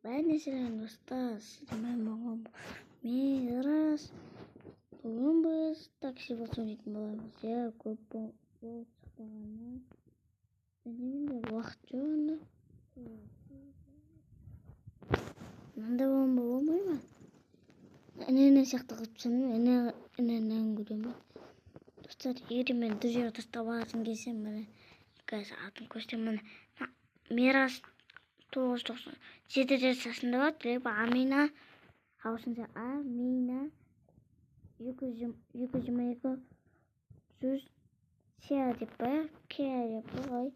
Бәрнесілен ұстаз, мен маған мирас. Бүгін біз такси болсын дейтін боламыз. Көп болып шықпағаннан. Менде уақыт жоқ онда. Мынандай болмай ма? Эне сияқты қылып түсемін, эненен көремін. Достар, егер мен бұл жерге тастап алатын келсем, міне қазір атын көрсетемін. Міне мирас 997 жасында бар, либо Амина, ағылшынша Амина 222 жүз Сия деп бар, Кия деп бар.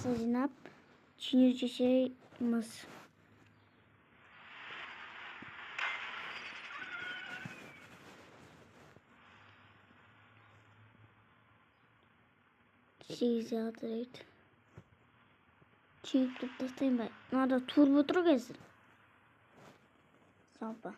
Жинап, түйінер жасаймыз. Сегізде атырайды. Түйініп тұрып тастайын ба? Мынада турбо тұр қазір. Салпа.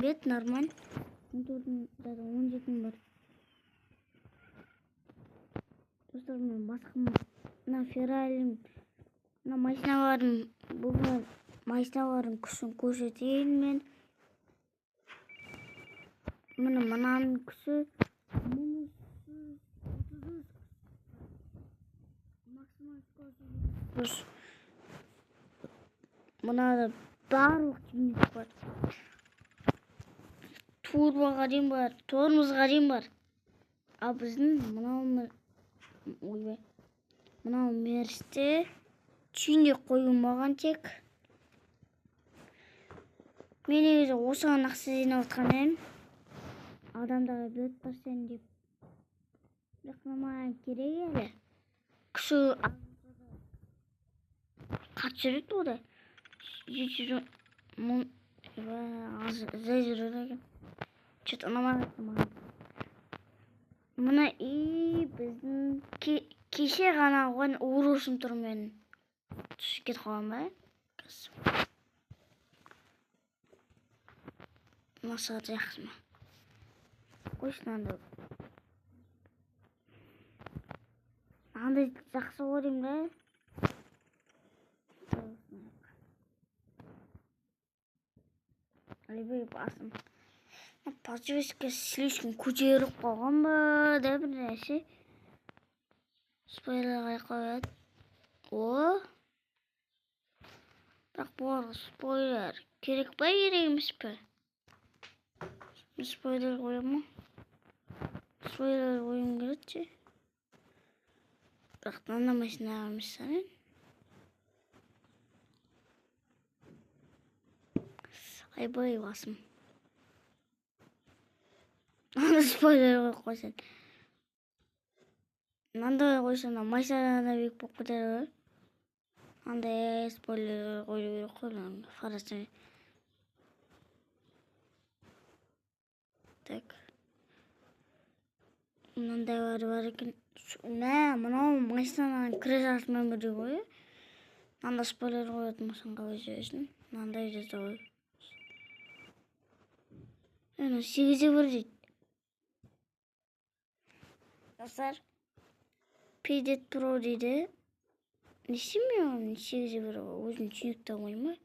Бет нормально. 17 бар. Достар, мен басқым на Феррарим, на машиналарым, бүгін машиналарым күшін көрсетейін мен. Міне мынаның күші максимал скорость. Мынада барлық түйінік бар. Турбоға дейін бар, тормозға дейін бар. Ал біздің мынау мерсте түйіндек қойылмаған тек. Мен негізі осыған ақша жинап отқан едім. Адамдарға бөліп берсем деп. Бірақ маған керек әлі. Күші қатты жүреді ода. 700 мың жүреді екен. Что-то ұнамады маған. Мына біздің кеше ғана оған урушым тұр мен. Түсіп кетіп қалған ба? Насады жақсы ма? Қойсын анда. Андай жақсы көрейім да. Либо басым. Подвеска слишком көтеріп қалған ба? Да бір нәрсе. Спойлерға қояды. О! Бірақ бұл спойлер керек па, керек емес пе? Спойлер қоям ма? Спойлер қоям керек те. Бірақ мына машинаға емес санайын. Айбай басым. Аны спойлер қойсын. мынандай койсоң майсарана бек болуп кетер. Андай спойлер коюу керек кой, фарасы. Так. Мынандай бар экен. Мынау майсаранын крышасынан бири кой. Мындай спойлер коётун болсоң кабай жебесин. Мындай жаза кой. 8-1 дейт. Достар, Pdet Pro deydi. Несеме onun 8-1 өзүн түшүнүктүү коймой.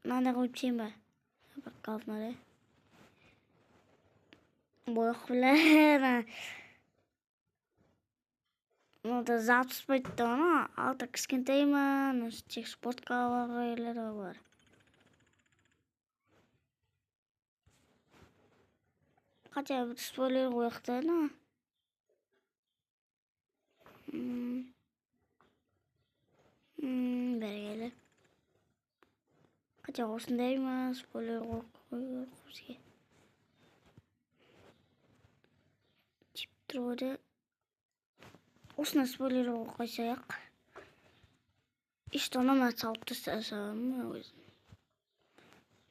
Мындай коюп чейин ба? Бир калдым. Бок биле. Мында запыспайт да ана, алта кичкентейман, тек спортка баргылар бар. Кача бир спойлер коёк да ана. Бергеле. Кача осундайма спойлер коёк бизге. Чип турду. Осуна спойлер койсояк. Иште нема салып тастасам өзүм.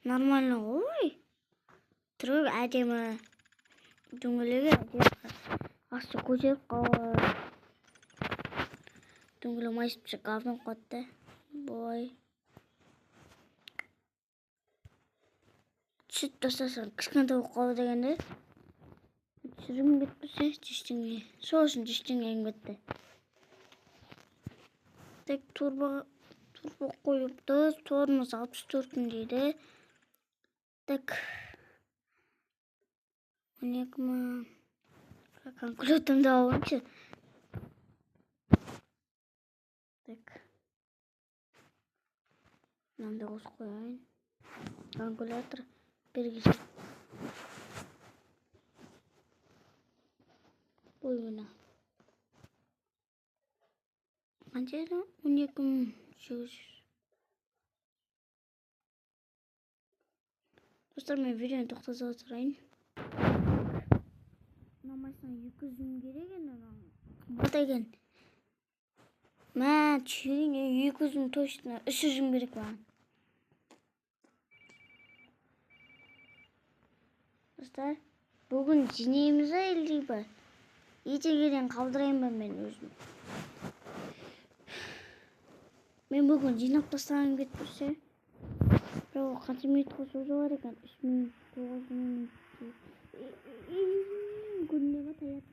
Нормально ой. Түрөк адемі. Дөңгөлөгү асты көчөп калып. Дөңгөлө майсып калдым катты. Бой. Чүт тастасам кичкентай болуп калды дегенде. Сүрүм кетпесе тиштиңе. Соосун тиштиңе эңбетти. Тек турбо коюпту. Тормуз 64 күн дейди. Так. 12 мың. Калькулятымды алыңчы. Так. Мындай косуп коеюн. Калькулятор бергише. Ой мына. Канча 12.800. Достар, мен видеону токтотуп турайын. Намайсан 200 мың керек экен, кымбат экен. Мен чүйүн 200 мың точно 300 мың керек мага. Достар, бүгүн жинеймиз элдийби? Ичегиден калдырайын ба мен өзүм? Мен бүгүн жинап тастагым келип турса, бирок канча минут косууга бар экен? 3 минут, 9 минут. Күнүнө ба таят.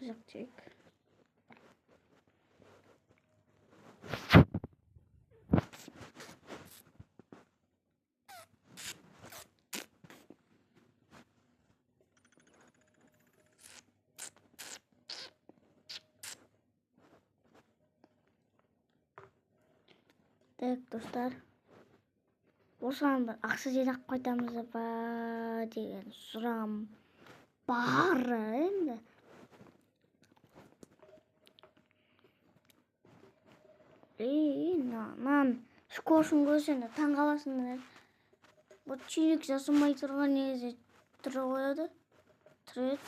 Yapacak. Так, достар. Осыған бір ақша жинап қайтамыз ба деген сұрағым бар енді. Нан скошын көрсең таң қаласың. Бұл чүйік жасымай тұрған негізі тұры қояды. Тұрет.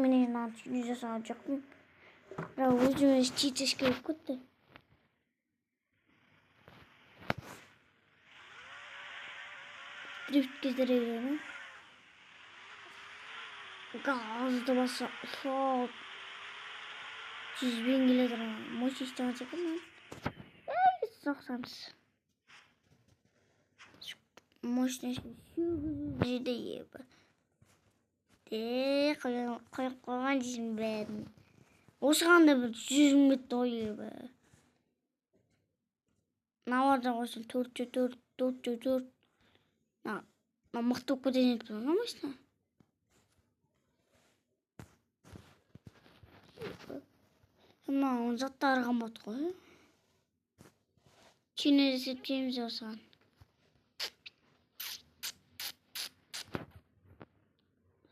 Мен нан чүйік жасаған жоқпын. Бірақ өзіме читеш келіп кетті. Дрифт кездерегені. Газды баса. Сол. 100 bin келеді. Мощностьтен чекін. Соқсамыз. мощный жидейіп. Қойып қойған дейсің бәрін. Осығанда бір 100 метр ойып. Наварда қойсын 404. Мықты көтен етіп тұрған машина. Оның заттары қымбат қой. Кинода септеміз осыған.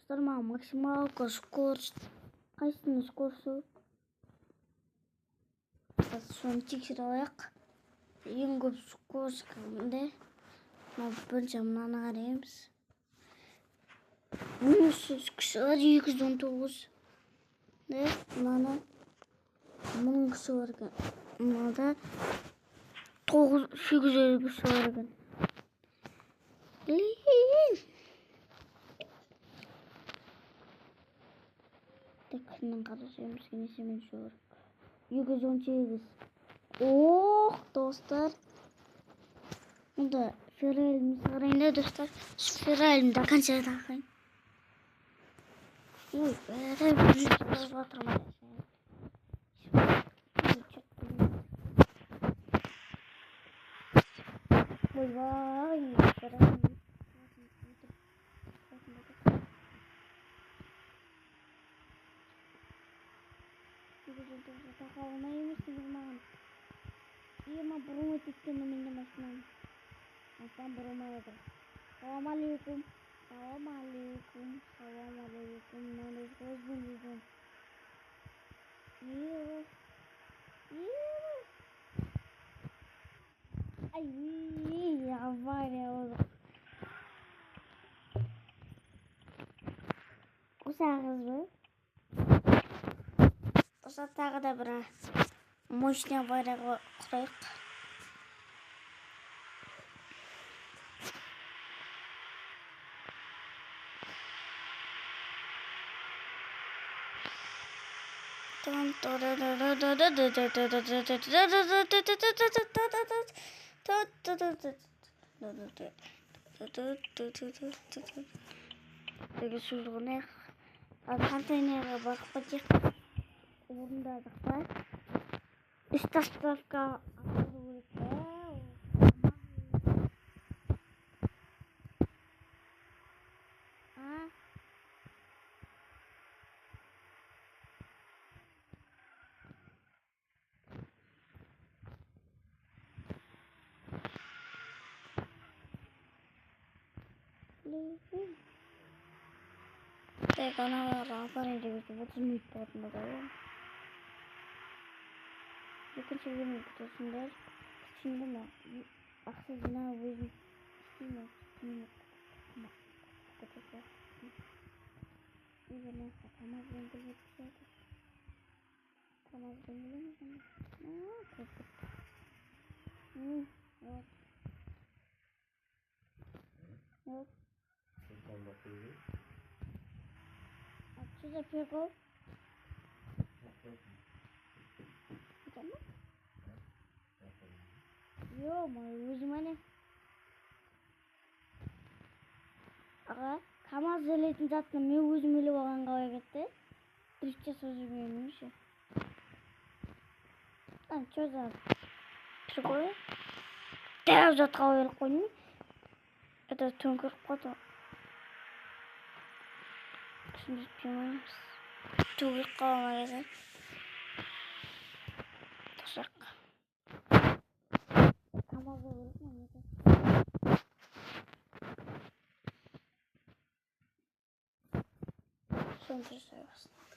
Достар, маған максималка, скорость. Қайсының скоросту? Соны тексер алайық. Ең көп скорость қандай? Бірінші мынаны қараймыз. Мұның күші бар 219. Мынаны 1000 күші бар екен. Мынада 850 күші бар екен. Tekrar karışıyormuş yine şimdi şu 218. Oh dostlar. Bu da Ferrari'miz arayında dostlar. Ferrari'mde kanca takayım. Uy be bir batırma. Vay vay. Takavına yemişsin mağın. Yema buruma tikkeni minne maşınam. Aslan buruma yedim. Salam aleyküm. Salam aleyküm. Salam aleyküm. Nane gözüm yüzüm. Yürü. Yürü. Ay ya var ya oğlum. O sağız mı? Dostlar tағы да бір мощный байрағы құрайық. Böyle sürdüğüne konteynere bakıp bakayım. Орындадық па? Үш доставка Тек аналар апарайын деп 30 минут болатында да. Екінші бөлім күтесіңдер. Күтсіңді ма? Ақсы жинау өзім істеймін. Үйгенен тамазбен келіп түседі. Тамазбен келеміз. Көпір. Yok. Açacağız yapıyor. Tamam. Yo, өзім әне. Аға, камаз өлетін затты мен өзім өліп алған қалай кетті. Дрифт жасап жүрмеймін ше. Что за прикол? Дәу затқа өліп қойдым. Это төңкеріп қойды. Түсініп жүрмейміз. Төңкеріп қалған кезде. Тосақ. Камазы өліп ме? Соны жасай бастадым.